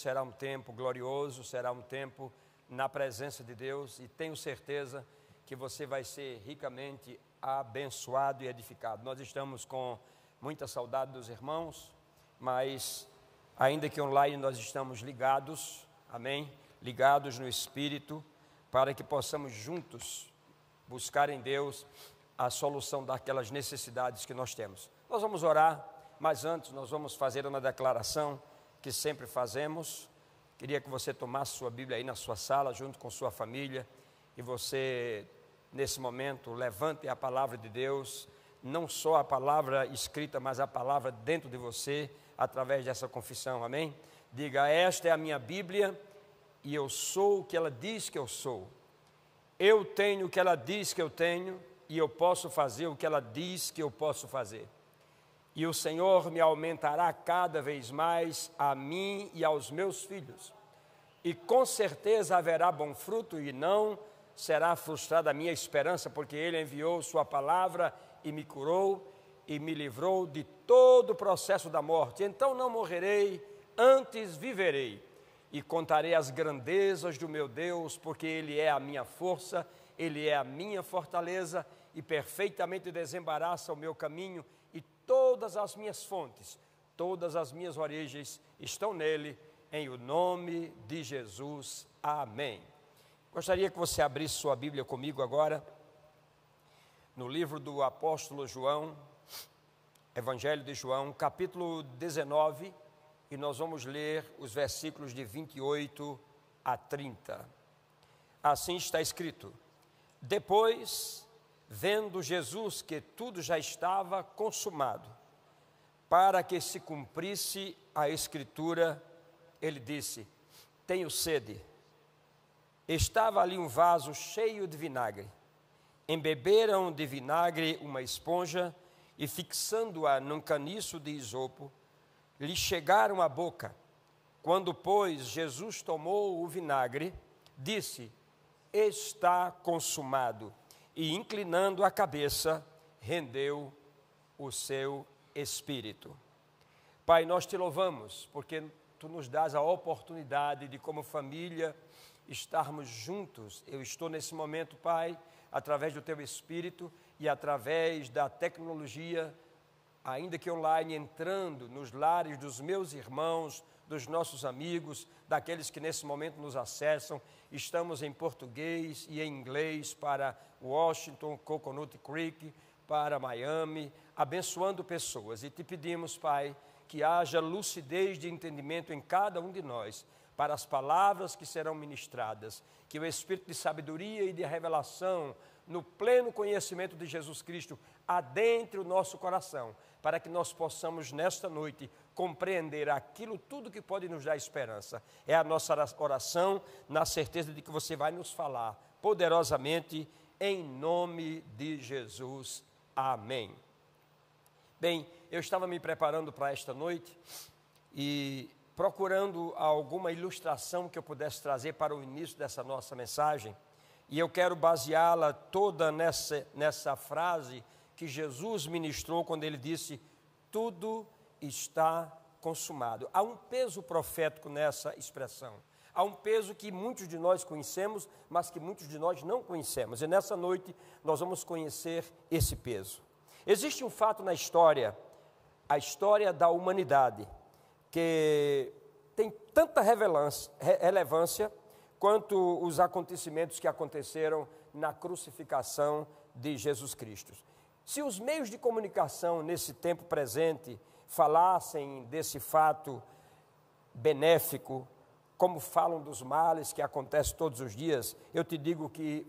será um tempo glorioso, será um tempo na presença de Deus, e tenho certeza que você vai ser ricamente abençoado e edificado. Nós estamos com muita saudade dos irmãos, mas ainda que online nós estamos ligados, amém? Ligados no Espírito, para que possamos juntos buscar em Deus a solução daquelas necessidades que nós temos. Nós vamos orar, mas antes nós vamos fazer uma declaração que sempre fazemos. Queria que você tomasse sua Bíblia aí na sua sala, junto com sua família, e você, nesse momento, levante a palavra de Deus, não só a palavra escrita, mas a palavra dentro de você, através dessa confissão, amém? Diga: esta é a minha Bíblia, e eu sou o que ela diz que eu sou. Eu tenho o que ela diz que eu tenho, e eu posso fazer o que ela diz que eu posso fazer. E o Senhor me aumentará cada vez mais a mim e aos meus filhos. E com certeza haverá bom fruto, e não será frustrada a minha esperança, porque Ele enviou sua palavra e me curou e me livrou de todo o processo da morte. Então não morrerei, antes viverei, e contarei as grandezas do meu Deus, porque Ele é a minha força, Ele é a minha fortaleza, e perfeitamente desembaraça o meu caminho, e todas as minhas fontes, todas as minhas origens estão nele, em o nome de Jesus. Amém. Gostaria que você abrisse sua Bíblia comigo agora, no livro do apóstolo João, Evangelho de João, capítulo 19, e nós vamos ler os versículos de 28 a 30. Assim está escrito: depois, vendo Jesus que tudo já estava consumado, para que se cumprisse a Escritura, ele disse: tenho sede. Estava ali um vaso cheio de vinagre. Embeberam de vinagre uma esponja e, fixando-a num caniço de isopo, lhe chegaram à boca. Quando, pois, Jesus tomou o vinagre, disse: está consumado. E, inclinando a cabeça, rendeu o seu espírito. Pai, nós te louvamos, porque tu nos dás a oportunidade de, como família, estarmos juntos. Eu estou nesse momento, Pai, através do teu Espírito e através da tecnologia, ainda que online, entrando nos lares dos meus irmãos, dos nossos amigos, daqueles que nesse momento nos acessam. Estamos em português e em inglês para Washington, Coconut Creek, para Miami, abençoando pessoas. E te pedimos, Pai, que haja lucidez de entendimento em cada um de nós, para as palavras que serão ministradas, que o Espírito de sabedoria e de revelação, no pleno conhecimento de Jesus Cristo, adentre o nosso coração, para que nós possamos nesta noite compreender aquilo tudo que pode nos dar esperança. É a nossa oração, na certeza de que você vai nos falar poderosamente, em nome de Jesus. Amém. Bem, eu estava me preparando para esta noite e procurando alguma ilustração que eu pudesse trazer para o início dessa nossa mensagem, e eu quero baseá-la toda nessa frase que Jesus ministrou quando ele disse: tudo está consumado. Há um peso profético nessa expressão, há um peso que muitos de nós conhecemos, mas que muitos de nós não conhecemos, e nessa noite nós vamos conhecer esse peso. Existe um fato na história, a história da humanidade, que tem tanta relevância quanto os acontecimentos que aconteceram na crucificação de Jesus Cristo. Se os meios de comunicação nesse tempo presente falassem desse fato benéfico, como falam dos males que acontecem todos os dias, eu te digo que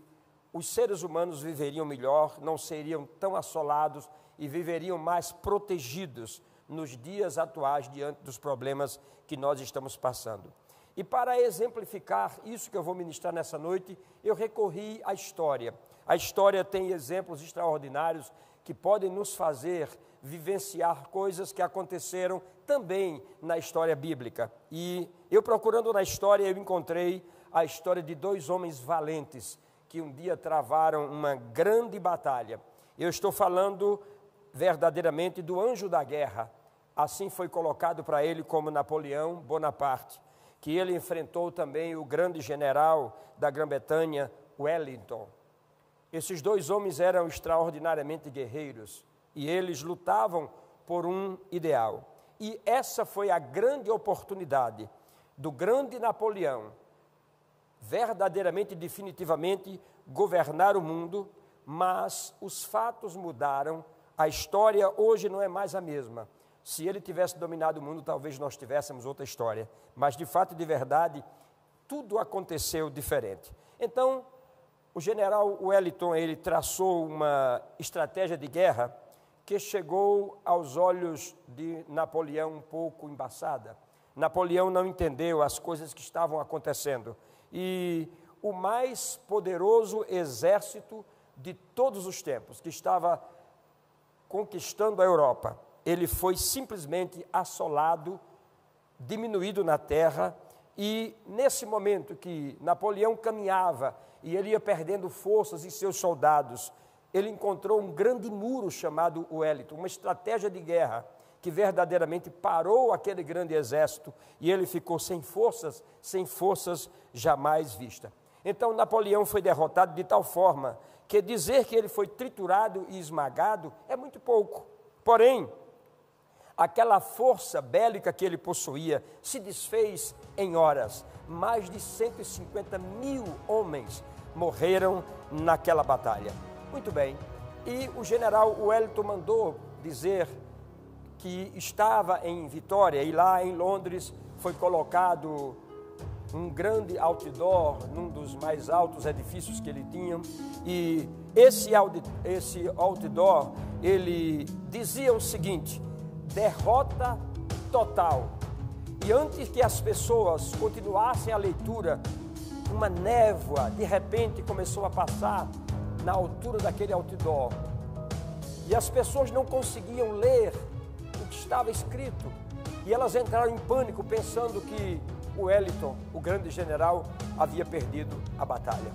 os seres humanos viveriam melhor, não seriam tão assolados e viveriam mais protegidos nos dias atuais diante dos problemas que nós estamos passando. E para exemplificar isso que eu vou ministrar nessa noite, eu recorri à história. A história tem exemplos extraordinários que podem nos fazer vivenciar coisas que aconteceram também na história bíblica. E eu procurando na história, eu encontrei a história de dois homens valentes que um dia travaram uma grande batalha. Eu estou falando verdadeiramente do anjo da guerra. Assim foi colocado para ele como Napoleão Bonaparte, que ele enfrentou também o grande general da Grã-Bretanha, Wellington. Esses dois homens eram extraordinariamente guerreiros e eles lutavam por um ideal. E essa foi a grande oportunidade do grande Napoleão, verdadeiramente, definitivamente, governar o mundo, mas os fatos mudaram, a história hoje não é mais a mesma. Se ele tivesse dominado o mundo, talvez nós tivéssemos outra história, mas de fato e de verdade, tudo aconteceu diferente. Então, o general Wellington, ele traçou uma estratégia de guerra que chegou aos olhos de Napoleão um pouco embaçada. Napoleão não entendeu as coisas que estavam acontecendo. E o mais poderoso exército de todos os tempos, que estava conquistando a Europa, ele foi simplesmente assolado, diminuído na terra, e nesse momento que Napoleão caminhava e ele ia perdendo forças em seus soldados, ele encontrou um grande muro chamado Wellington, uma estratégia de guerra que verdadeiramente parou aquele grande exército e ele ficou sem forças jamais vistas. Então Napoleão foi derrotado de tal forma que dizer que ele foi triturado e esmagado é muito pouco. Porém, aquela força bélica que ele possuía se desfez em horas. Mais de 150 mil homens morreram naquela batalha. Muito bem, e o general Wellington mandou dizer que estava em Vitória, e lá em Londres foi colocado um grande outdoor, num dos mais altos edifícios que ele tinha, e esse outdoor, ele dizia o seguinte: derrota total. E antes que as pessoas continuassem a leitura, uma névoa de repente começou a passar na altura daquele outdoor, e as pessoas não conseguiam ler o que estava escrito, e elas entraram em pânico pensando que o Wellington, o grande general, havia perdido a batalha.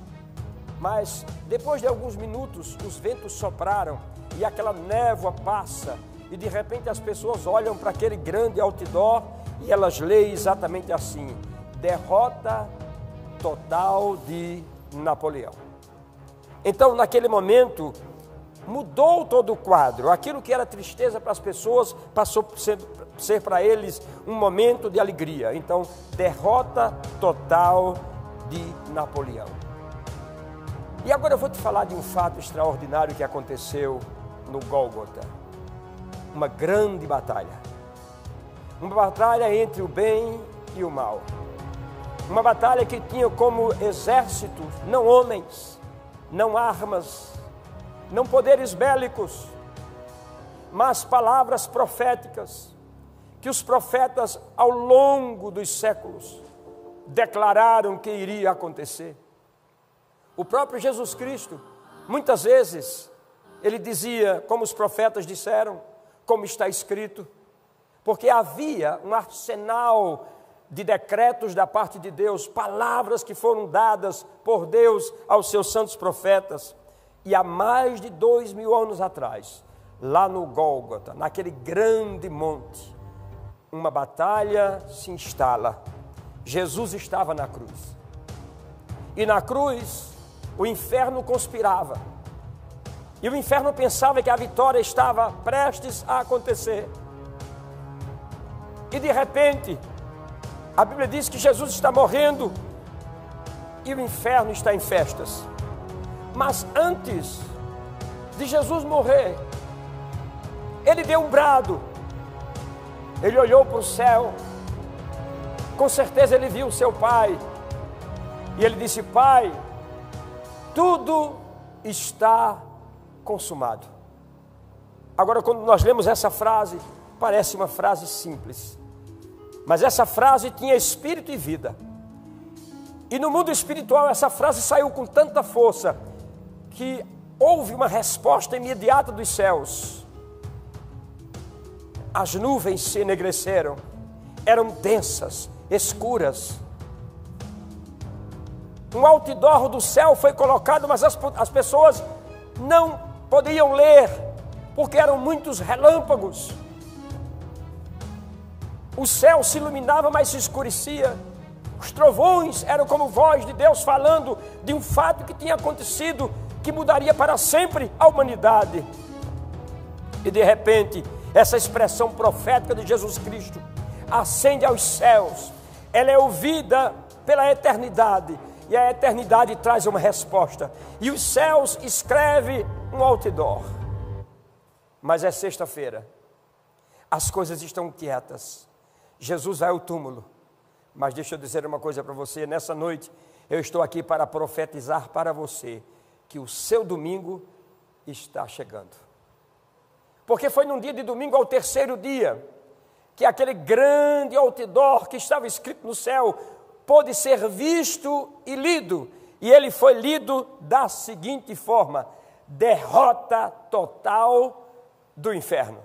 Mas depois de alguns minutos os ventos sopraram e aquela névoa passa, e de repente as pessoas olham para aquele grande outdoor e elas leem exatamente assim: derrota total de Napoleão. Então, naquele momento, mudou todo o quadro. Aquilo que era tristeza para as pessoas passou a ser para eles um momento de alegria. Então, derrota total de Napoleão. E agora eu vou te falar de um fato extraordinário que aconteceu no Gólgota. Uma grande batalha. Uma batalha entre o bem e o mal. Uma batalha que tinha como exército não homens, não armas, não poderes bélicos, mas palavras proféticas, que os profetas ao longo dos séculos declararam que iria acontecer. O próprio Jesus Cristo, muitas vezes, ele dizia, como os profetas disseram, como está escrito, porque havia um arsenal de decretos da parte de Deus, palavras que foram dadas por Deus aos seus santos profetas. E há mais de 2000 anos atrás, lá no Gólgota, naquele grande monte, uma batalha se instala. Jesus estava na cruz. E na cruz, o inferno conspirava. E o inferno pensava que a vitória estava prestes a acontecer. E de repente, a Bíblia diz que Jesus está morrendo e o inferno está em festas. Mas antes de Jesus morrer, ele deu um brado. Ele olhou para o céu. Com certeza ele viu o seu pai. E ele disse: Pai, tudo está consumado. Agora, quando nós lemos essa frase, parece uma frase simples. Mas essa frase tinha espírito e vida. E no mundo espiritual essa frase saiu com tanta força que houve uma resposta imediata dos céus. As nuvens se enegreceram, eram densas, escuras. Um outdoor do céu foi colocado, mas as pessoas não podiam ler, porque eram muitos relâmpagos. O céu se iluminava, mas se escurecia. Os trovões eram como voz de Deus falando de um fato que tinha acontecido, que mudaria para sempre a humanidade. E de repente, essa expressão profética de Jesus Cristo ascende aos céus. Ela é ouvida pela eternidade, e a eternidade traz uma resposta. E os céus escreve um outdoor. Mas é sexta-feira. As coisas estão quietas. Jesus vai ao túmulo. Mas deixa eu dizer uma coisa para você. Nessa noite, eu estou aqui para profetizar para você que o seu domingo está chegando. Porque foi num dia de domingo, ao terceiro dia, que aquele grande outdoor que estava escrito no céu pôde ser visto e lido. E ele foi lido da seguinte forma: derrota total do inferno.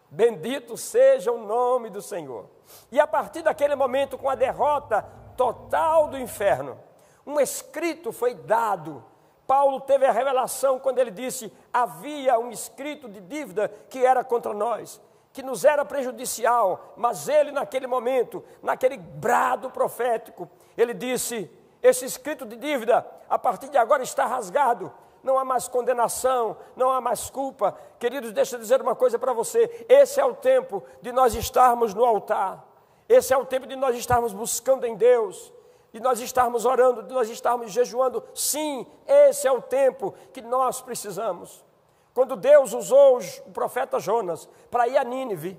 Bendito seja o nome do Senhor. E a partir daquele momento, com a derrota total do inferno, um escrito foi dado. Paulo teve a revelação quando ele disse: havia um escrito de dívida que era contra nós, que nos era prejudicial, mas ele naquele momento, naquele brado profético, ele disse: esse escrito de dívida, a partir de agora está rasgado, não há mais condenação, não há mais culpa. Queridos, deixa eu dizer uma coisa para você: esse é o tempo de nós estarmos no altar, esse é o tempo de nós estarmos buscando em Deus, de nós estarmos orando, de nós estarmos jejuando. Sim, esse é o tempo que nós precisamos. Quando Deus usou o profeta Jonas para ir a Nínive,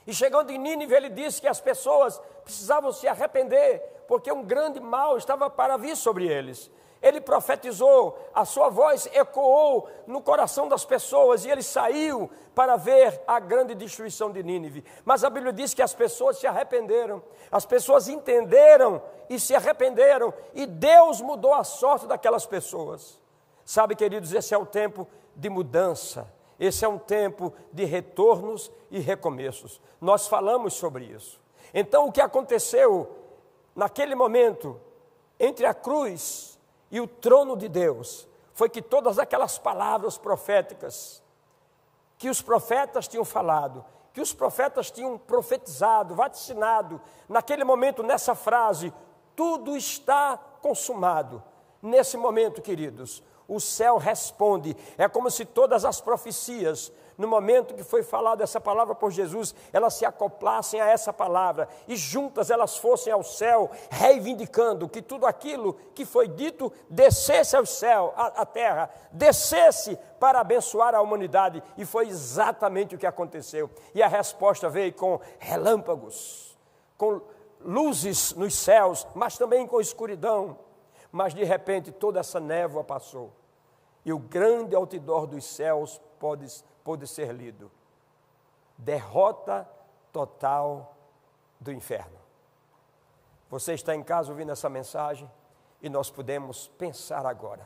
e chegando em Nínive, ele disse que as pessoas precisavam se arrepender, porque um grande mal estava para vir sobre eles. Ele profetizou, a sua voz ecoou no coração das pessoas, e ele saiu para ver a grande destruição de Nínive. Mas a Bíblia diz que as pessoas se arrependeram, as pessoas entenderam e se arrependeram, e Deus mudou a sorte daquelas pessoas. Sabe, queridos, esse é o tempo de mudança, esse é um tempo de retornos e recomeços. Nós falamos sobre isso. Então, o que aconteceu naquele momento, entre a cruz e o trono de Deus, foi que todas aquelas palavras proféticas, que os profetas tinham falado, que os profetas tinham profetizado, vaticinado, naquele momento, nessa frase, tudo está consumado. Nesse momento, queridos, o céu responde. É como se todas as profecias, no momento que foi falada essa palavra por Jesus, elas se acoplassem a essa palavra, e juntas elas fossem ao céu, reivindicando que tudo aquilo que foi dito descesse ao céu, à terra, descesse para abençoar a humanidade. E foi exatamente o que aconteceu. E a resposta veio com relâmpagos, com luzes nos céus, mas também com escuridão. Mas de repente toda essa névoa passou, e o grande outdoor dos céus pôde ser lido: derrota total do inferno. Você está em casa ouvindo essa mensagem, e nós podemos pensar agora.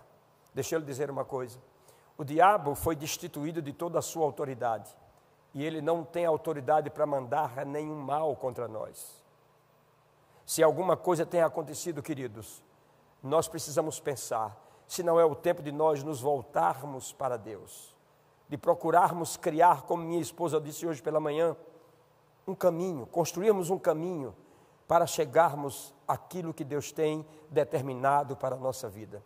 Deixa eu lhe dizer uma coisa: o diabo foi destituído de toda a sua autoridade, e ele não tem autoridade para mandar nenhum mal contra nós. Se alguma coisa tem acontecido, queridos, nós precisamos pensar se não é o tempo de nós nos voltarmos para Deus, de procurarmos criar, como minha esposa disse hoje pela manhã, um caminho, construirmos um caminho para chegarmos àquilo que Deus tem determinado para a nossa vida.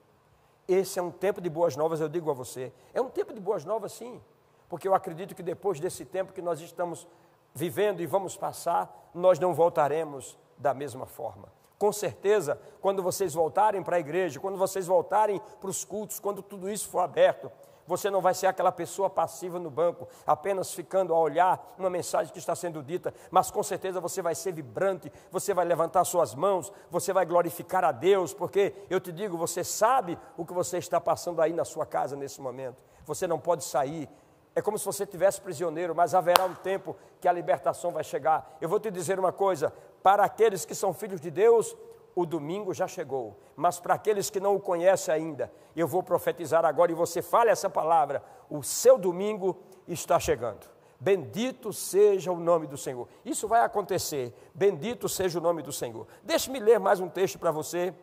Esse é um tempo de boas novas, eu digo a você, é um tempo de boas novas, sim, porque eu acredito que depois desse tempo que nós estamos vivendo e vamos passar, nós não voltaremos da mesma forma. Com certeza, quando vocês voltarem para a igreja, quando vocês voltarem para os cultos, quando tudo isso for aberto, você não vai ser aquela pessoa passiva no banco, apenas ficando a olhar uma mensagem que está sendo dita, mas com certeza você vai ser vibrante, você vai levantar suas mãos, você vai glorificar a Deus, porque eu te digo, você sabe o que você está passando aí na sua casa nesse momento. Você não pode sair, é como se você estivesse prisioneiro, mas haverá um tempo que a libertação vai chegar. Eu vou te dizer uma coisa: para aqueles que são filhos de Deus, o domingo já chegou, mas para aqueles que não o conhecem ainda, eu vou profetizar agora, e você fale essa palavra: o seu domingo está chegando. Bendito seja o nome do Senhor. Isso vai acontecer, bendito seja o nome do Senhor. Deixe-me ler mais um texto para você,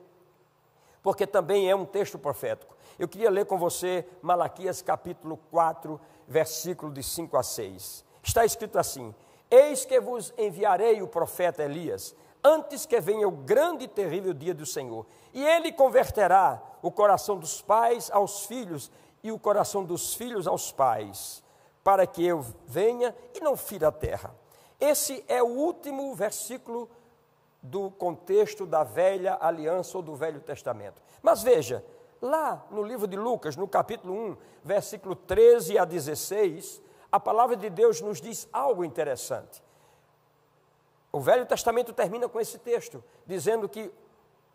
porque também é um texto profético. Eu queria ler com você Malaquias capítulo 4, versículo de 5 a 6. Está escrito assim: eis que vos enviarei o profeta Elias, antes que venha o grande e terrível dia do Senhor. E ele converterá o coração dos pais aos filhos e o coração dos filhos aos pais, para que eu venha e não fira a terra. Esse é o último versículo do contexto da velha aliança ou do Velho Testamento. Mas veja, lá no livro de Lucas, no capítulo 1, versículo 13 a 16, a palavra de Deus nos diz algo interessante. O Velho Testamento termina com esse texto, dizendo que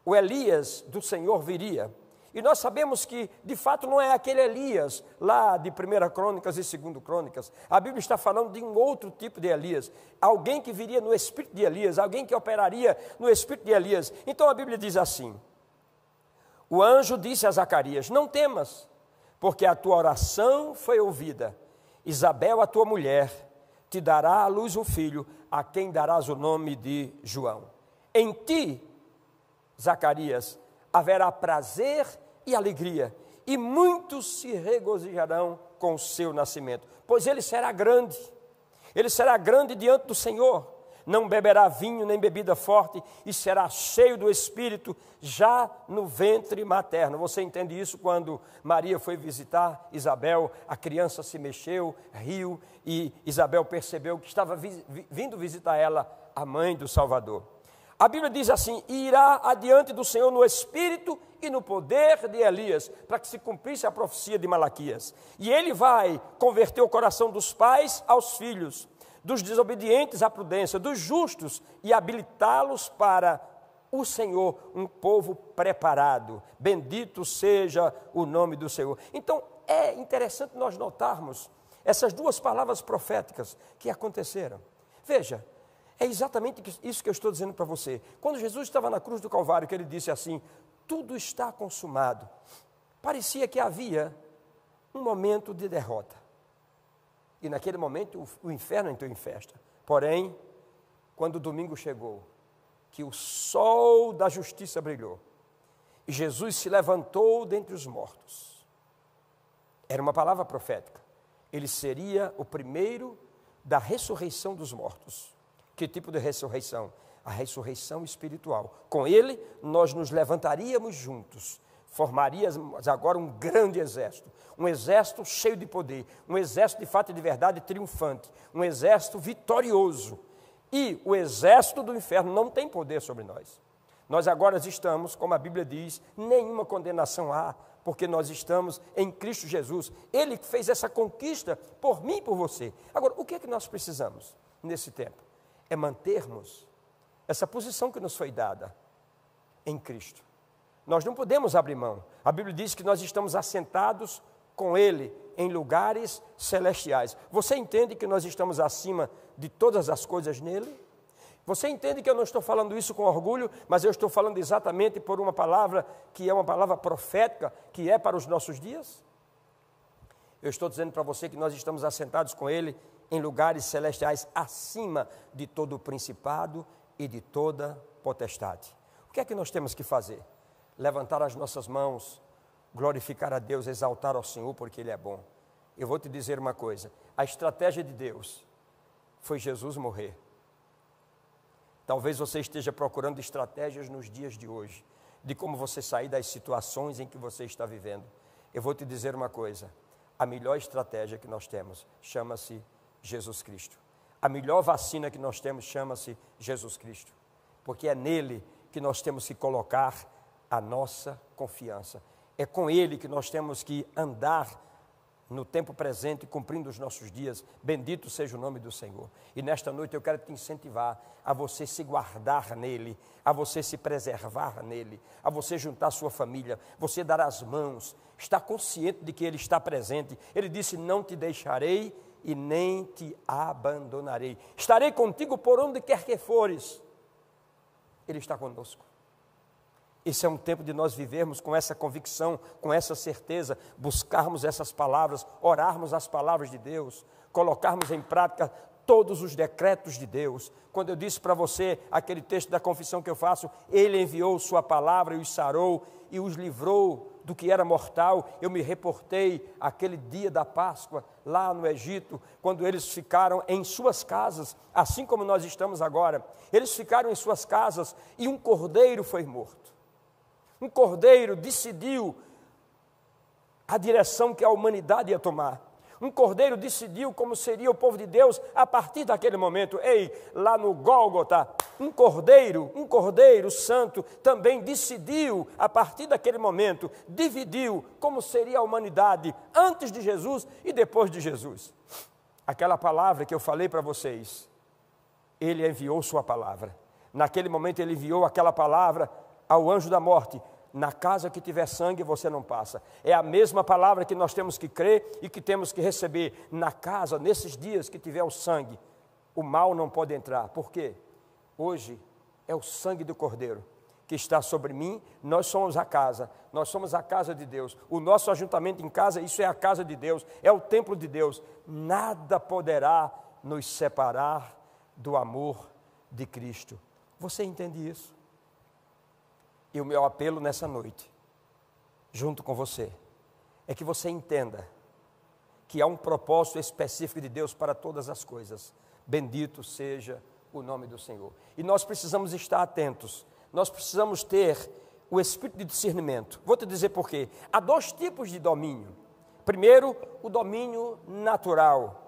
o Elias do Senhor viria. E nós sabemos que, de fato, não é aquele Elias lá de 1 Crônicas e 2 Crônicas. A Bíblia está falando de um outro tipo de Elias. Alguém que viria no espírito de Elias, alguém que operaria no espírito de Elias. Então a Bíblia diz assim: o anjo disse a Zacarias: não temas, porque a tua oração foi ouvida. Isabel, a tua mulher, te dará à luz um filho, a quem darás o nome de João. Em ti, Zacarias, haverá prazer e alegria, e muitos se regozijarão com o seu nascimento, pois ele será grande diante do Senhor, não beberá vinho nem bebida forte, e será cheio do Espírito já no ventre materno. Você entende isso? Quando Maria foi visitar Isabel, a criança se mexeu, riu, e Isabel percebeu que estava vindo visitar ela, a mãe do Salvador. A Bíblia diz assim: e irá adiante do Senhor no espírito e no poder de Elias, para que se cumprisse a profecia de Malaquias. E ele vai converter o coração dos pais aos filhos, dos desobedientes à prudência, dos justos, e habilitá-los para o Senhor, um povo preparado. Bendito seja o nome do Senhor. Então, é interessante nós notarmos essas duas palavras proféticas que aconteceram. Veja, é exatamente isso que eu estou dizendo para você. Quando Jesus estava na cruz do Calvário, que ele disse assim: tudo está consumado, parecia que havia um momento de derrota. E naquele momento o inferno entrou em festa. Porém, quando o domingo chegou, que o sol da justiça brilhou, e Jesus se levantou dentre os mortos, era uma palavra profética. Ele seria o primeiro da ressurreição dos mortos. Que tipo de ressurreição? A ressurreição espiritual. Com ele, nós nos levantaríamos juntos, formaríamos agora um grande exército, um exército cheio de poder, um exército de fato e de verdade triunfante, um exército vitorioso. E o exército do inferno não tem poder sobre nós. Nós agora estamos, como a Bíblia diz, nenhuma condenação há, porque nós estamos em Cristo Jesus. Ele fez essa conquista por mim e por você. Agora, o que é que nós precisamos nesse tempo? É mantermos essa posição que nos foi dada em Cristo. Nós não podemos abrir mão. A Bíblia diz que nós estamos assentados com Ele em lugares celestiais. Você entende que nós estamos acima de todas as coisas nele? Você entende que eu não estou falando isso com orgulho, mas eu estou falando exatamente por uma palavra que é uma palavra profética, que é para os nossos dias? Eu estou dizendo para você que nós estamos assentados com Ele em lugares celestiais, acima de todo o principado e de toda potestade. O que é que nós temos que fazer? Levantar as nossas mãos, glorificar a Deus, exaltar ao Senhor, porque Ele é bom. Eu vou te dizer uma coisa: a estratégia de Deus foi Jesus morrer. Talvez você esteja procurando estratégias nos dias de hoje, de como você sair das situações em que você está vivendo. Eu vou te dizer uma coisa: a melhor estratégia que nós temos chama-se Jesus Cristo. A melhor vacina que nós temos chama-se Jesus Cristo, porque é nele que nós temos que colocar a nossa confiança. É com Ele que nós temos que andar no tempo presente, cumprindo os nossos dias. Bendito seja o nome do Senhor. E nesta noite eu quero te incentivar a você se guardar nele, a você se preservar nele, a você juntar a sua família, você dar as mãos, estar consciente de que Ele está presente. Ele disse: não te deixarei e nem te abandonarei. Estarei contigo por onde quer que fores. Ele está conosco. Esse é um tempo de nós vivermos com essa convicção, com essa certeza, buscarmos essas palavras, orarmos as palavras de Deus, colocarmos em prática todos os decretos de Deus. Quando eu disse para você aquele texto da confissão que eu faço: Ele enviou sua palavra e os sarou e os livrou do que era mortal. Eu me reportei àquele dia da Páscoa, lá no Egito, quando eles ficaram em suas casas, assim como nós estamos agora. Eles ficaram em suas casas e um cordeiro foi morto. Um cordeiro decidiu a direção que a humanidade ia tomar. Um cordeiro decidiu como seria o povo de Deus a partir daquele momento. Ei, lá no Gólgota, um cordeiro santo também decidiu a partir daquele momento, dividiu como seria a humanidade antes de Jesus e depois de Jesus. Aquela palavra que eu falei para vocês, ele enviou sua palavra. Naquele momento ele enviou aquela palavra ao anjo da morte. Na casa que tiver sangue, você não passa. É a mesma palavra que nós temos que crer e que temos que receber. Na casa, nesses dias que tiver o sangue, o mal não pode entrar. Por quê? Hoje é o sangue do Cordeiro que está sobre mim. Nós somos a casa de Deus. O nosso ajuntamento em casa, isso é a casa de Deus, é o templo de Deus. Nada poderá nos separar do amor de Cristo. Você entende isso? E o meu apelo nessa noite, junto com você, é que você entenda que há um propósito específico de Deus para todas as coisas. Bendito seja o nome do Senhor. E nós precisamos estar atentos, nós precisamos ter o espírito de discernimento. Vou te dizer por quê. Há dois tipos de domínio. Primeiro, o domínio natural,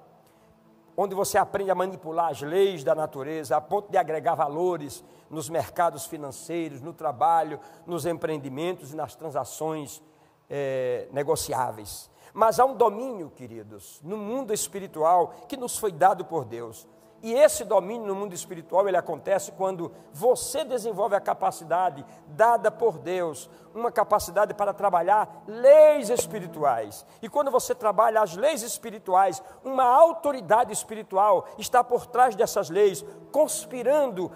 onde você aprende a manipular as leis da natureza, a ponto de agregar valores nos mercados financeiros, no trabalho, nos empreendimentos e nas transações negociáveis. Mas há um domínio, queridos, no mundo espiritual que nos foi dado por Deus. E esse domínio no mundo espiritual, ele acontece quando você desenvolve a capacidade dada por Deus, uma capacidade para trabalhar leis espirituais. E quando você trabalha as leis espirituais, uma autoridade espiritual está por trás dessas leis, conspirando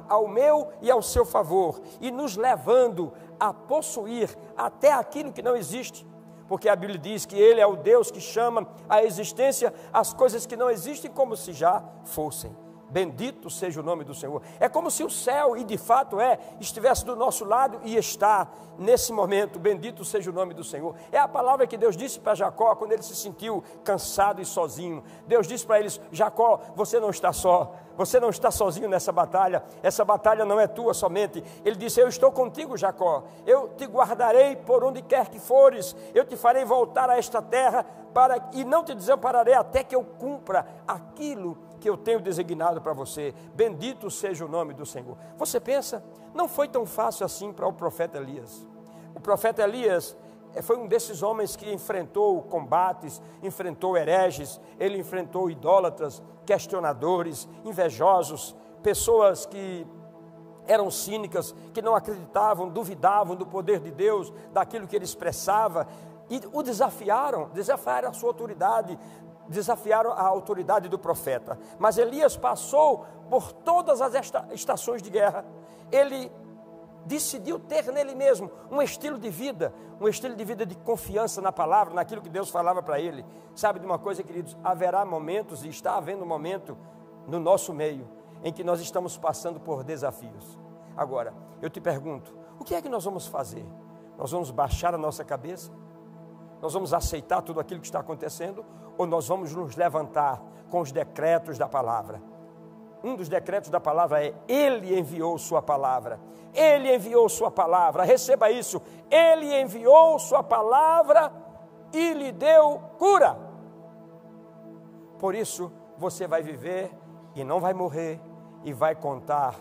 ao meu e ao seu favor, e nos levando a possuir até aquilo que não existe. Porque a Bíblia diz que Ele é o Deus que chama à existência as coisas que não existem como se já fossem. Bendito seja o nome do Senhor. É como se o céu, e de fato estivesse do nosso lado e está nesse momento. Bendito seja o nome do Senhor. É a palavra que Deus disse para Jacó quando ele se sentiu cansado e sozinho. Deus disse para eles: Jacó, você não está só. Você não está sozinho nessa batalha. Essa batalha não é tua somente. Ele disse: eu estou contigo, Jacó. Eu te guardarei por onde quer que fores. Eu te farei voltar a esta terra e não te desampararei até que eu cumpra aquilo que eu tenho designado para você. Bendito seja o nome do Senhor. Você pensa, não foi tão fácil assim para o profeta Elias. O profeta Elias foi um desses homens que enfrentou combates, enfrentou hereges, ele enfrentou idólatras, questionadores, invejosos, pessoas que eram cínicas, que não acreditavam, duvidavam do poder de Deus, daquilo que ele expressava, e o desafiaram a sua autoridade, desafiaram a autoridade do profeta. Mas Elias passou por todas as estações de guerra. Ele decidiu ter nele mesmo um estilo de vida de confiança na palavra, naquilo que Deus falava para ele. Sabe de uma coisa, queridos? Haverá momentos, e está havendo um momento no nosso meio, em que nós estamos passando por desafios. Agora, eu te pergunto, o que é que nós vamos fazer? Nós vamos baixar a nossa cabeça? Nós vamos aceitar tudo aquilo que está acontecendo? Ou nós vamos nos levantar com os decretos da palavra? Um dos decretos da palavra é: Ele enviou sua palavra. Ele enviou sua palavra. Receba isso. Ele enviou sua palavra e lhe deu cura. Por isso, você vai viver e não vai morrer, e vai contar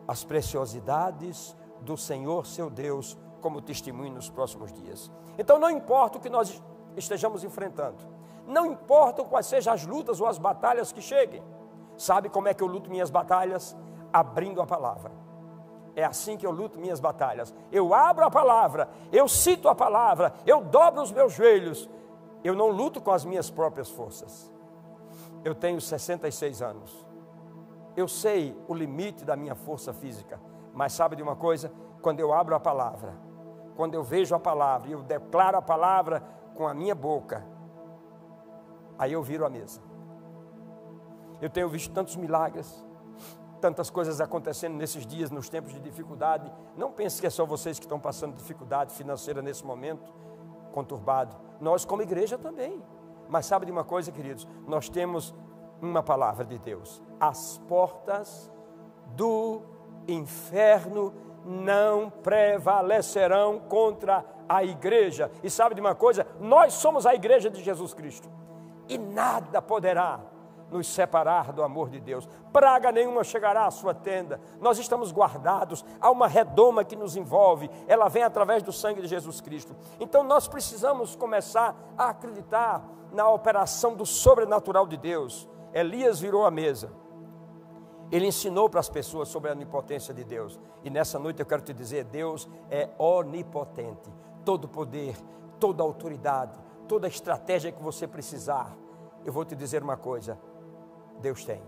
as preciosidades do Senhor seu Deus como testemunho nos próximos dias. Então não importa o que nós estejamos enfrentando, não importa quais sejam as lutas ou as batalhas que cheguem. Sabe como é que eu luto minhas batalhas? Abrindo a palavra. É assim que eu luto minhas batalhas. Eu abro a palavra, eu cito a palavra, eu dobro os meus joelhos. Eu não luto com as minhas próprias forças. Eu tenho 66 anos. Eu sei o limite da minha força física. Mas sabe de uma coisa? Quando eu abro a palavra, quando eu vejo a palavra e eu declaro a palavra com a minha boca, aí eu viro a mesa. Eu tenho visto tantos milagres, tantas coisas acontecendo nesses dias, nos tempos de dificuldade. Não pense que é só vocês que estão passando dificuldade financeira nesse momento conturbado. Nós como igreja também. Mas sabe de uma coisa, queridos? Nós temos uma palavra de Deus. As portas do inferno não prevalecerão contra a igreja. E sabe de uma coisa? Nós somos a igreja de Jesus Cristo. E nada poderá nos separar do amor de Deus. Praga nenhuma chegará à sua tenda. Nós estamos guardados. Há uma redoma que nos envolve. Ela vem através do sangue de Jesus Cristo. Então nós precisamos começar a acreditar na operação do sobrenatural de Deus. Elias virou a mesa. Ele ensinou para as pessoas sobre a onipotência de Deus. E nessa noite eu quero te dizer, Deus é onipotente. Todo poder, toda autoridade, toda estratégia que você precisar. Eu vou te dizer uma coisa, Deus tem.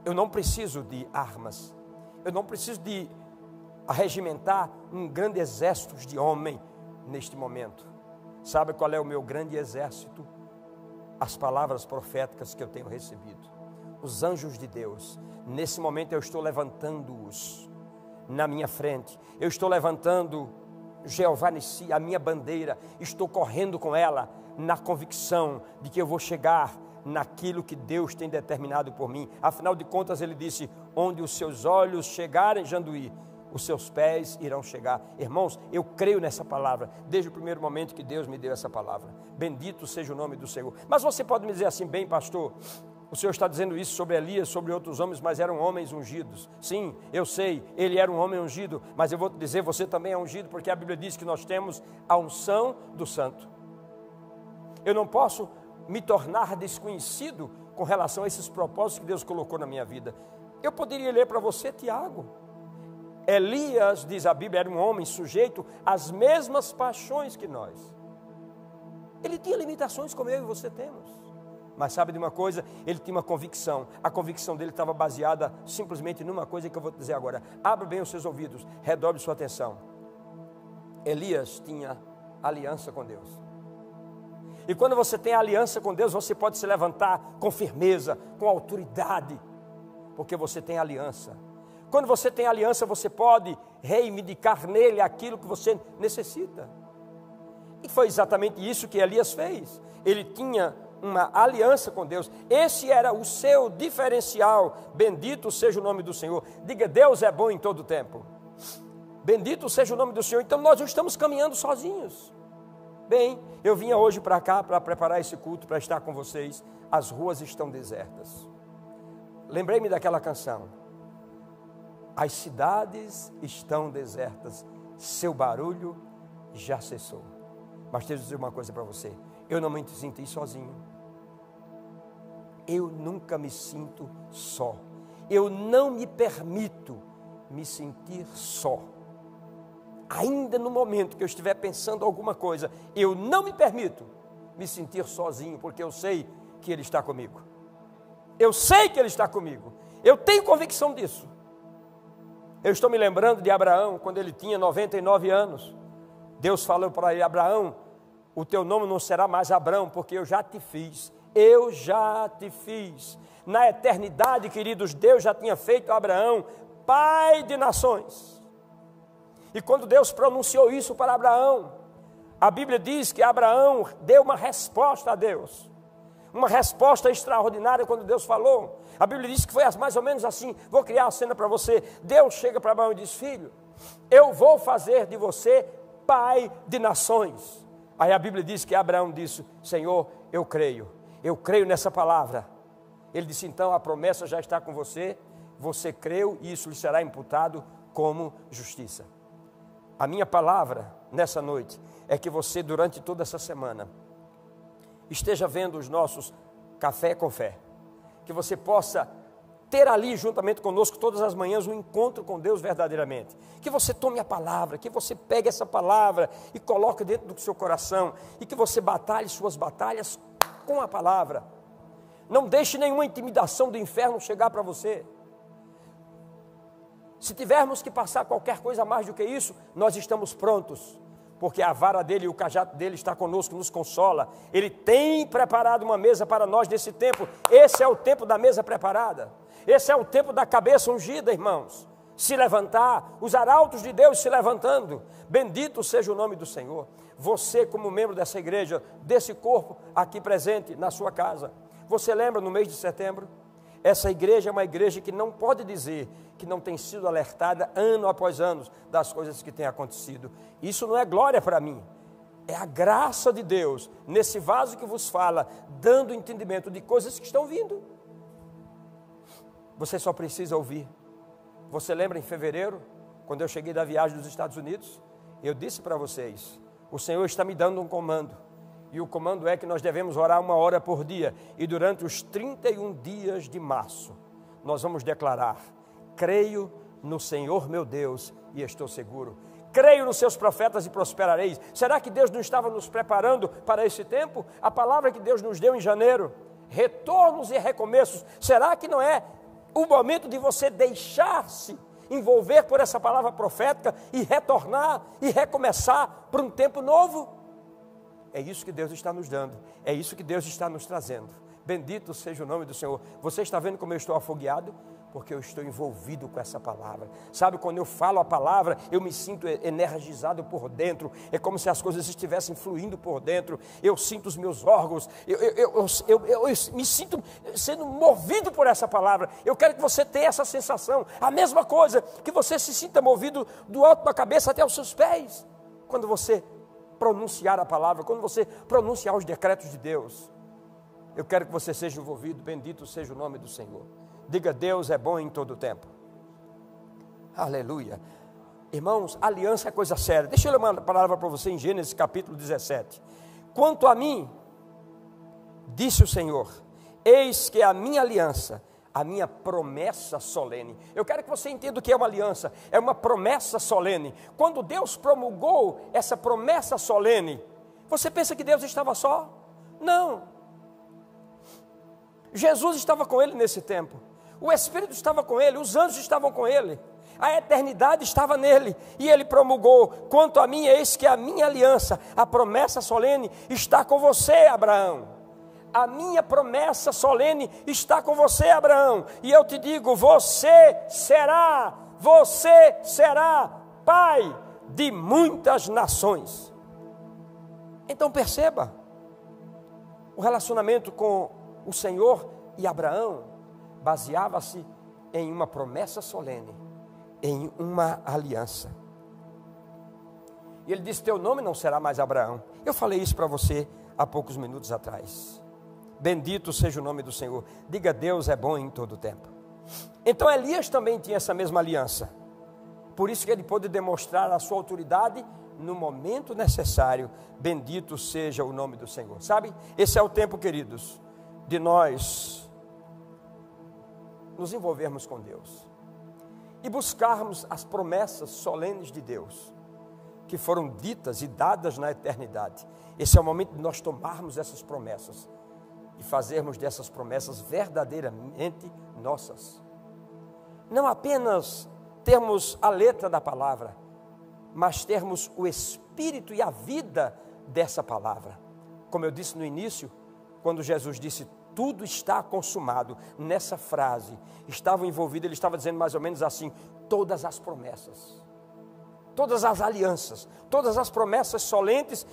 Eu não preciso de armas. Eu não preciso de arregimentar um grande exército de homem neste momento. Sabe qual é o meu grande exército? As palavras proféticas que eu tenho recebido. Os anjos de Deus. Nesse momento eu estou levantando-os na minha frente. Eu estou levantando Jeová Nissi, a minha bandeira. Estou correndo com ela na convicção de que eu vou chegar naquilo que Deus tem determinado por mim. Afinal de contas ele disse, onde os seus olhos chegarem, Janduí, os seus pés irão chegar. Irmãos, eu creio nessa palavra, desde o primeiro momento que Deus me deu essa palavra. Bendito seja o nome do Senhor. Mas você pode me dizer assim, bem pastor, o Senhor está dizendo isso sobre Elias, sobre outros homens, mas eram homens ungidos. Sim, eu sei, ele era um homem ungido, mas eu vou te dizer, você também é ungido, porque a Bíblia diz que nós temos a unção do santo. Eu não posso me tornar desconhecido com relação a esses propósitos que Deus colocou na minha vida. Eu poderia ler para você Tiago. Elias, diz a Bíblia, era um homem sujeito às mesmas paixões que nós. Ele tinha limitações como eu e você temos. Mas sabe de uma coisa? Ele tinha uma convicção. A convicção dele estava baseada simplesmente numa coisa que eu vou te dizer agora. Abra bem os seus ouvidos, redobre sua atenção. Elias tinha aliança com Deus. E quando você tem aliança com Deus, você pode se levantar com firmeza, com autoridade, porque você tem aliança. Quando você tem aliança, você pode reivindicar nele aquilo que você necessita. E foi exatamente isso que Elias fez. Ele tinha uma aliança com Deus. Esse era o seu diferencial. Bendito seja o nome do Senhor. Diga, Deus é bom em todo o tempo. Bendito seja o nome do Senhor. Então nós não estamos caminhando sozinhos. Bem, eu vinha hoje para cá para preparar esse culto, para estar com vocês. As ruas estão desertas. Lembrei-me daquela canção. As cidades estão desertas, seu barulho já cessou. Mas deixa eu dizer uma coisa para você. Eu não me senti sozinho. Eu nunca me sinto só. Eu não me permito me sentir só. Ainda no momento que eu estiver pensando alguma coisa, eu não me permito me sentir sozinho, porque eu sei que Ele está comigo. Eu sei que Ele está comigo. Eu tenho convicção disso. Eu estou me lembrando de Abraão, quando ele tinha 99 anos. Deus falou para ele, Abraão, o teu nome não será mais Abrão, porque eu já te fiz. Eu já te fiz. Na eternidade, queridos, Deus já tinha feito Abraão pai de nações. E quando Deus pronunciou isso para Abraão, a Bíblia diz que Abraão deu uma resposta a Deus. Uma resposta extraordinária quando Deus falou. A Bíblia diz que foi mais ou menos assim. Vou criar a cena para você. Deus chega para Abraão e diz, filho, eu vou fazer de você pai de nações. Aí a Bíblia diz que Abraão disse, Senhor, eu creio nessa palavra. Ele disse, então a promessa já está com você, você creu e isso lhe será imputado como justiça. A minha palavra nessa noite é que você durante toda essa semana esteja vendo os nossos Café com Fé, que você possa ter ali juntamente conosco todas as manhãs um encontro com Deus verdadeiramente, que você tome a palavra, que você pegue essa palavra e coloque dentro do seu coração, e que você batalhe suas batalhas com a palavra. Não deixe nenhuma intimidação do inferno chegar para você. Se tivermos que passar qualquer coisa mais do que isso, nós estamos prontos, porque a vara dele e o cajado dele está conosco, nos consola. Ele tem preparado uma mesa para nós nesse tempo. Esse é o tempo da mesa preparada. Esse é o tempo da cabeça ungida, irmãos. Se levantar, os arautos de Deus se levantando. Bendito seja o nome do Senhor. Você, como membro dessa igreja, desse corpo aqui presente na sua casa, você lembra no mês de setembro? Essa igreja é uma igreja que não pode dizer que não tem sido alertada ano após ano das coisas que têm acontecido. Isso não é glória para mim, é a graça de Deus nesse vaso que vos fala, dando entendimento de coisas que estão vindo. Você só precisa ouvir. Você lembra em fevereiro, quando eu cheguei da viagem dos Estados Unidos? Eu disse para vocês, o Senhor está me dando um comando. E o comando é que nós devemos orar 1 hora por dia. E durante os 31 dias de março, nós vamos declarar: creio no Senhor meu Deus e estou seguro. Creio nos seus profetas e prosperareis. Será que Deus não estava nos preparando para esse tempo? A palavra que Deus nos deu em janeiro, retornos e recomeços. Será que não é o momento de você deixar-se envolver por essa palavra profética e retornar e recomeçar para um tempo novo? É isso que Deus está nos dando, é isso que Deus está nos trazendo. Bendito seja o nome do Senhor. Você está vendo como eu estou afogueado? Porque eu estou envolvido com essa palavra. Sabe, quando eu falo a palavra, eu me sinto energizado por dentro. É como se as coisas estivessem fluindo por dentro. Eu sinto os meus órgãos, eu me sinto sendo movido por essa palavra. Eu quero que você tenha essa sensação. A mesma coisa, que você se sinta movido do alto da cabeça até os seus pés. Quando você pronunciar a palavra, quando você pronunciar os decretos de Deus. Eu quero que você seja envolvido. Bendito seja o nome do Senhor. Diga: Deus é bom em todo o tempo. Aleluia. Irmãos, aliança é coisa séria. Deixa eu ler uma palavra para você em Gênesis capítulo 17. Quanto a mim, disse o Senhor, eis que a minha aliança, a minha promessa solene. Eu quero que você entenda o que é uma aliança. É uma promessa solene. Quando Deus promulgou essa promessa solene, você pensa que Deus estava só? Não. Jesus estava com ele nesse tempo. O Espírito estava com ele, os anjos estavam com ele. A eternidade estava nele. E ele promulgou: quanto a mim, eis que a minha aliança, a promessa solene, está com você, Abraão. A minha promessa solene está com você, Abraão. E eu te digo: você será pai de muitas nações. Então perceba, o relacionamento com o Senhor e Abraão baseava-se em uma promessa solene, em uma aliança. E ele disse: teu nome não será mais Abraão. Eu falei isso para você há poucos minutos atrás. Bendito seja o nome do Senhor. Diga: Deus é bom em todo o tempo. Então Elias também tinha essa mesma aliança. Por isso que ele pôde demonstrar a sua autoridade no momento necessário. Bendito seja o nome do Senhor. Sabe, esse é o tempo, queridos, de nós nos envolvermos com Deus e buscarmos as promessas solenes de Deus, que foram ditas e dadas na eternidade. Esse é o momento de nós tomarmos essas promessas e fazermos dessas promessas verdadeiramente nossas. Não apenas termos a letra da palavra, mas termos o espírito e a vida dessa palavra. Como eu disse no início, quando Jesus disse: tudo está consumado, nessa frase estava envolvido, ele estava dizendo mais ou menos assim: todas as promessas, todas as alianças, todas as promessas solenes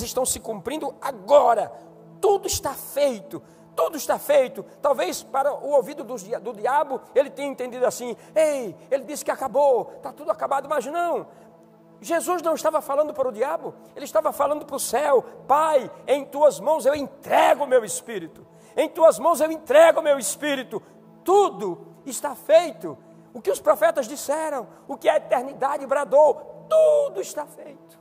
estão se cumprindo agora. Tudo está feito, tudo está feito. Talvez para o ouvido do diabo ele tenha entendido assim: ei, ele disse que acabou, está tudo acabado. Mas não, Jesus não estava falando para o diabo, ele estava falando para o céu: Pai, em tuas mãos eu entrego o meu espírito, em tuas mãos eu entrego o meu espírito. Tudo está feito. O que os profetas disseram, o que a eternidade bradou, tudo está feito.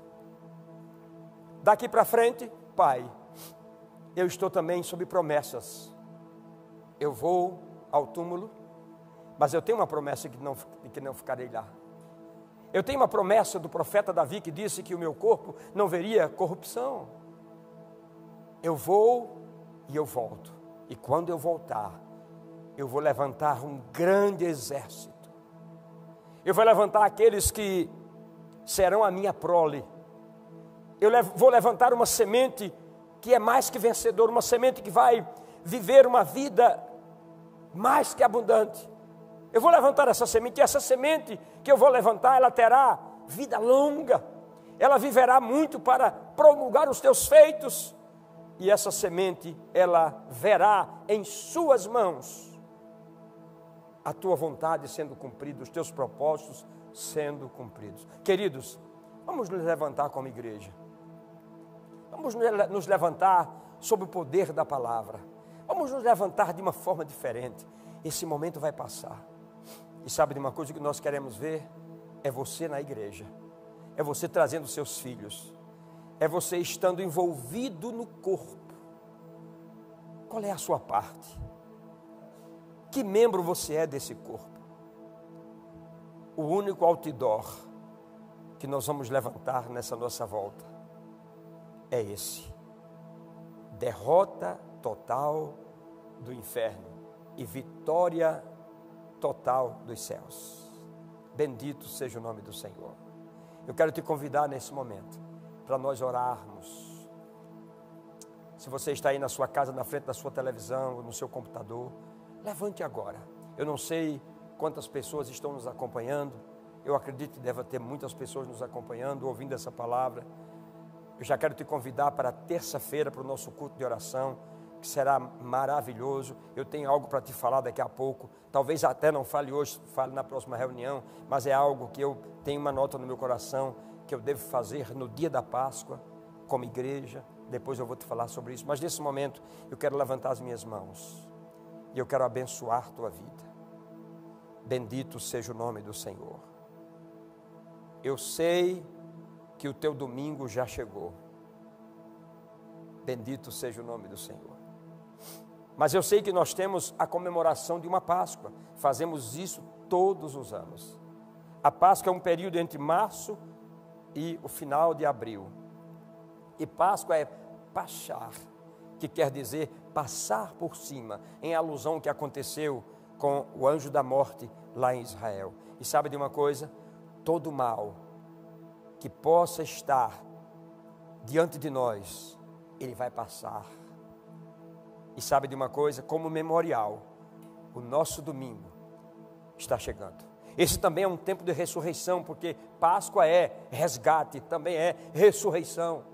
Daqui para frente, Pai, eu estou também sob promessas. Eu vou ao túmulo, mas eu tenho uma promessa de que não ficarei lá. Eu tenho uma promessa do profeta Davi que disse que o meu corpo não veria corrupção. Eu vou e eu volto. E quando eu voltar, eu vou levantar um grande exército. Eu vou levantar aqueles que serão a minha prole, vou levantar uma semente que é mais que vencedora, uma semente que vai viver uma vida mais que abundante. Eu vou levantar essa semente, e essa semente que eu vou levantar, ela terá vida longa, ela viverá muito para promulgar os teus feitos, e essa semente, ela verá em suas mãos a tua vontade sendo cumprida, os teus propósitos sendo cumpridos. Queridos, vamos nos levantar como igreja, vamos nos levantar sob o poder da palavra, vamos nos levantar de uma forma diferente. Esse momento vai passar, e sabe de uma coisa que nós queremos ver? É você na igreja, é você trazendo seus filhos, é você estando envolvido no corpo. Qual é a sua parte? Que membro você é desse corpo? O único outdoor que nós vamos levantar nessa nossa volta é esse: derrota total do inferno e vitória total dos céus. Bendito seja o nome do Senhor. Eu quero te convidar nesse momento para nós orarmos. Se você está aí na sua casa, na frente da sua televisão, no seu computador, levante agora. Eu não sei quantas pessoas estão nos acompanhando. Eu acredito que deve ter muitas pessoas nos acompanhando, ouvindo essa palavra. Eu já quero te convidar para terça-feira, para o nosso culto de oração, que será maravilhoso. Eu tenho algo para te falar daqui a pouco. Talvez até não fale hoje, fale na próxima reunião, mas é algo que eu tenho uma nota no meu coração, que eu devo fazer no dia da Páscoa, como igreja. Depois eu vou te falar sobre isso, mas nesse momento eu quero levantar as minhas mãos e eu quero abençoar tua vida. Bendito seja o nome do Senhor. Eu sei que o teu domingo já chegou. Bendito seja o nome do Senhor. Mas eu sei que nós temos a comemoração de uma Páscoa. Fazemos isso todos os anos. A Páscoa é um período entre março e o final de abril. E Páscoa é Pachar, que quer dizer passar por cima, em alusão ao que aconteceu com o anjo da morte lá em Israel. E sabe de uma coisa? Todo mal que possa estar diante de nós, ele vai passar. E sabe de uma coisa? Como memorial, o nosso domingo está chegando. Esse também é um tempo de ressurreição, porque Páscoa é resgate, também é ressurreição.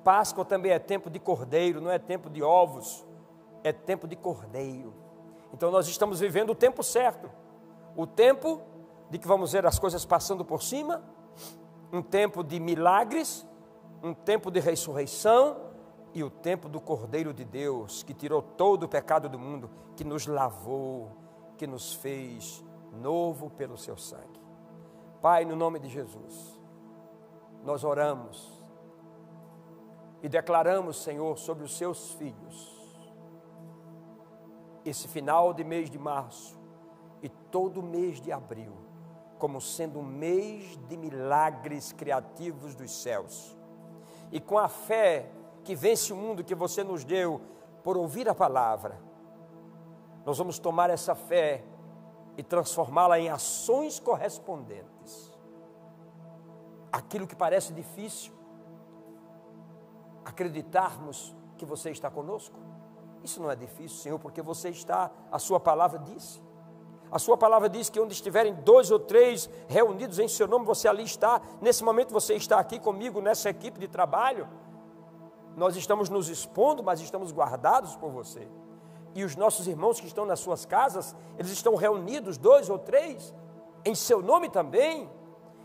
Páscoa também é tempo de cordeiro, não é tempo de ovos, é tempo de cordeiro. Então nós estamos vivendo o tempo certo, o tempo de que vamos ver as coisas passando por cima, um tempo de milagres, um tempo de ressurreição e o tempo do Cordeiro de Deus, que tirou todo o pecado do mundo, que nos lavou, que nos fez novo pelo seu sangue. Pai, no nome de Jesus, nós oramos e declaramos, Senhor, sobre os seus filhos, esse final de mês de março e todo mês de abril, como sendo um mês de milagres criativos dos céus. E com a fé que vence o mundo que você nos deu por ouvir a palavra, nós vamos tomar essa fé e transformá-la em ações correspondentes. Aquilo que parece difícil, acreditarmos que você está conosco, isso não é difícil, Senhor, porque você está, a sua palavra disse. A sua palavra diz que onde estiverem 2 ou 3 reunidos em seu nome, você ali está. Nesse momento você está aqui comigo, nessa equipe de trabalho. Nós estamos nos expondo, mas estamos guardados por você. E os nossos irmãos que estão nas suas casas, eles estão reunidos 2 ou 3, em seu nome também.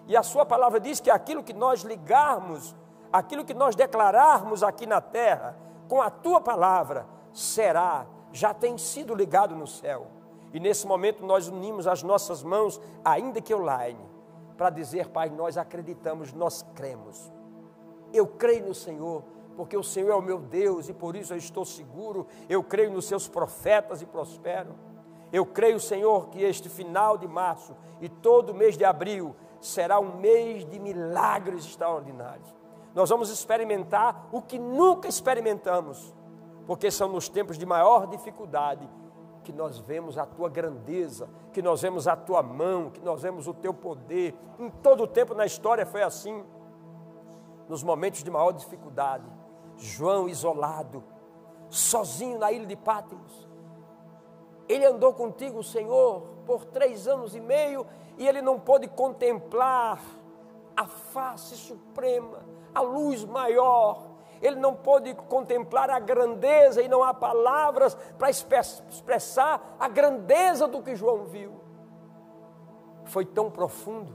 E a sua palavra diz que aquilo que nós ligarmos, aquilo que nós declararmos aqui na terra, com a tua palavra, será, já tem sido ligado no céu. E nesse momento nós unimos as nossas mãos, ainda que online, para dizer, Pai, nós acreditamos, nós cremos. Eu creio no Senhor, porque o Senhor é o meu Deus e por isso eu estou seguro. Eu creio nos seus profetas e prospero. Eu creio, Senhor, que este final de março e todo mês de abril será um mês de milagres extraordinários. Nós vamos experimentar o que nunca experimentamos, porque são nos tempos de maior dificuldade que nós vemos a tua grandeza, que nós vemos a tua mão, que nós vemos o teu poder. Em todo o tempo na história foi assim. nos momentos de maior dificuldade. João isolado, sozinho na ilha de Pátimos. Ele andou contigo, Senhor, por 3 anos e meio, e ele não pôde contemplar a face suprema, a luz maior. Ele não pôde contemplar a grandeza, e não há palavras para expressar a grandeza do que João viu. Foi tão profundo.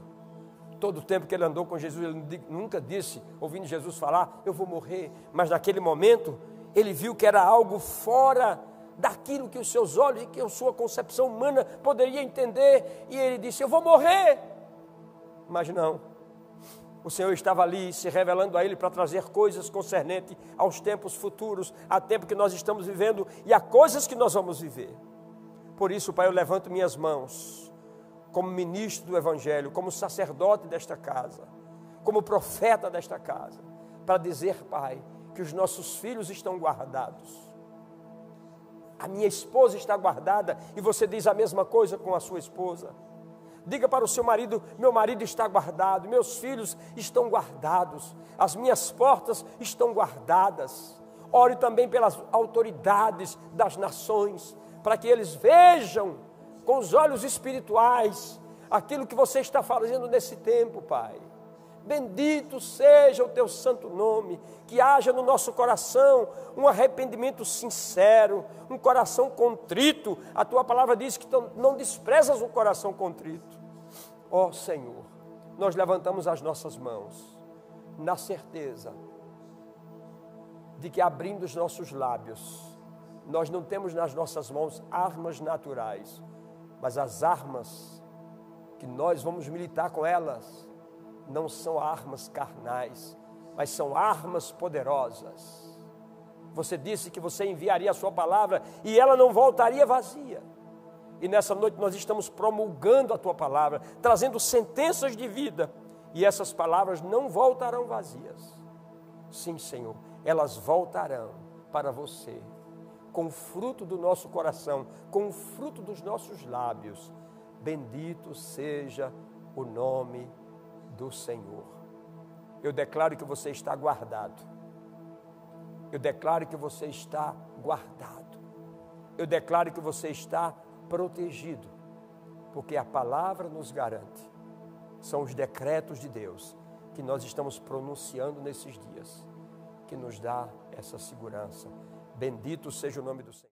Todo o tempo que ele andou com Jesus, ele nunca disse, ouvindo Jesus falar, eu vou morrer. Mas naquele momento, ele viu que era algo fora daquilo que os seus olhos e que a sua concepção humana poderia entender. E ele disse, eu vou morrer. Mas não. O Senhor estava ali se revelando a ele para trazer coisas concernentes aos tempos futuros, a tempo que nós estamos vivendo e a coisas que nós vamos viver. Por isso, Pai, eu levanto minhas mãos como ministro do Evangelho, como sacerdote desta casa, como profeta desta casa, para dizer, Pai, que os nossos filhos estão guardados. A minha esposa está guardada, e você diz a mesma coisa com a sua esposa. Diga para o seu marido, meu marido está guardado, meus filhos estão guardados, as minhas portas estão guardadas. Ore também pelas autoridades das nações, para que eles vejam com os olhos espirituais aquilo que você está fazendo nesse tempo, Pai. Bendito seja o teu santo nome, que haja no nosso coração um arrependimento sincero, um coração contrito. A tua palavra diz que não desprezas um coração contrito. Ó Senhor, nós levantamos as nossas mãos, na certeza de que abrindo os nossos lábios, nós não temos nas nossas mãos armas naturais, mas as armas que nós vamos militar com elas, não são armas carnais, mas são armas poderosas. Você disse que você enviaria a sua palavra e ela não voltaria vazia. E nessa noite nós estamos promulgando a tua palavra, trazendo sentenças de vida, e essas palavras não voltarão vazias. Sim, Senhor, elas voltarão para você, com o fruto do nosso coração, com o fruto dos nossos lábios. Bendito seja o nome do Senhor. Eu declaro que você está guardado. Eu declaro que você está guardado. Eu declaro que você está protegido, porque a palavra nos garante. São os decretos de Deus que nós estamos pronunciando nesses dias, que nos dá essa segurança. Bendito seja o nome do Senhor.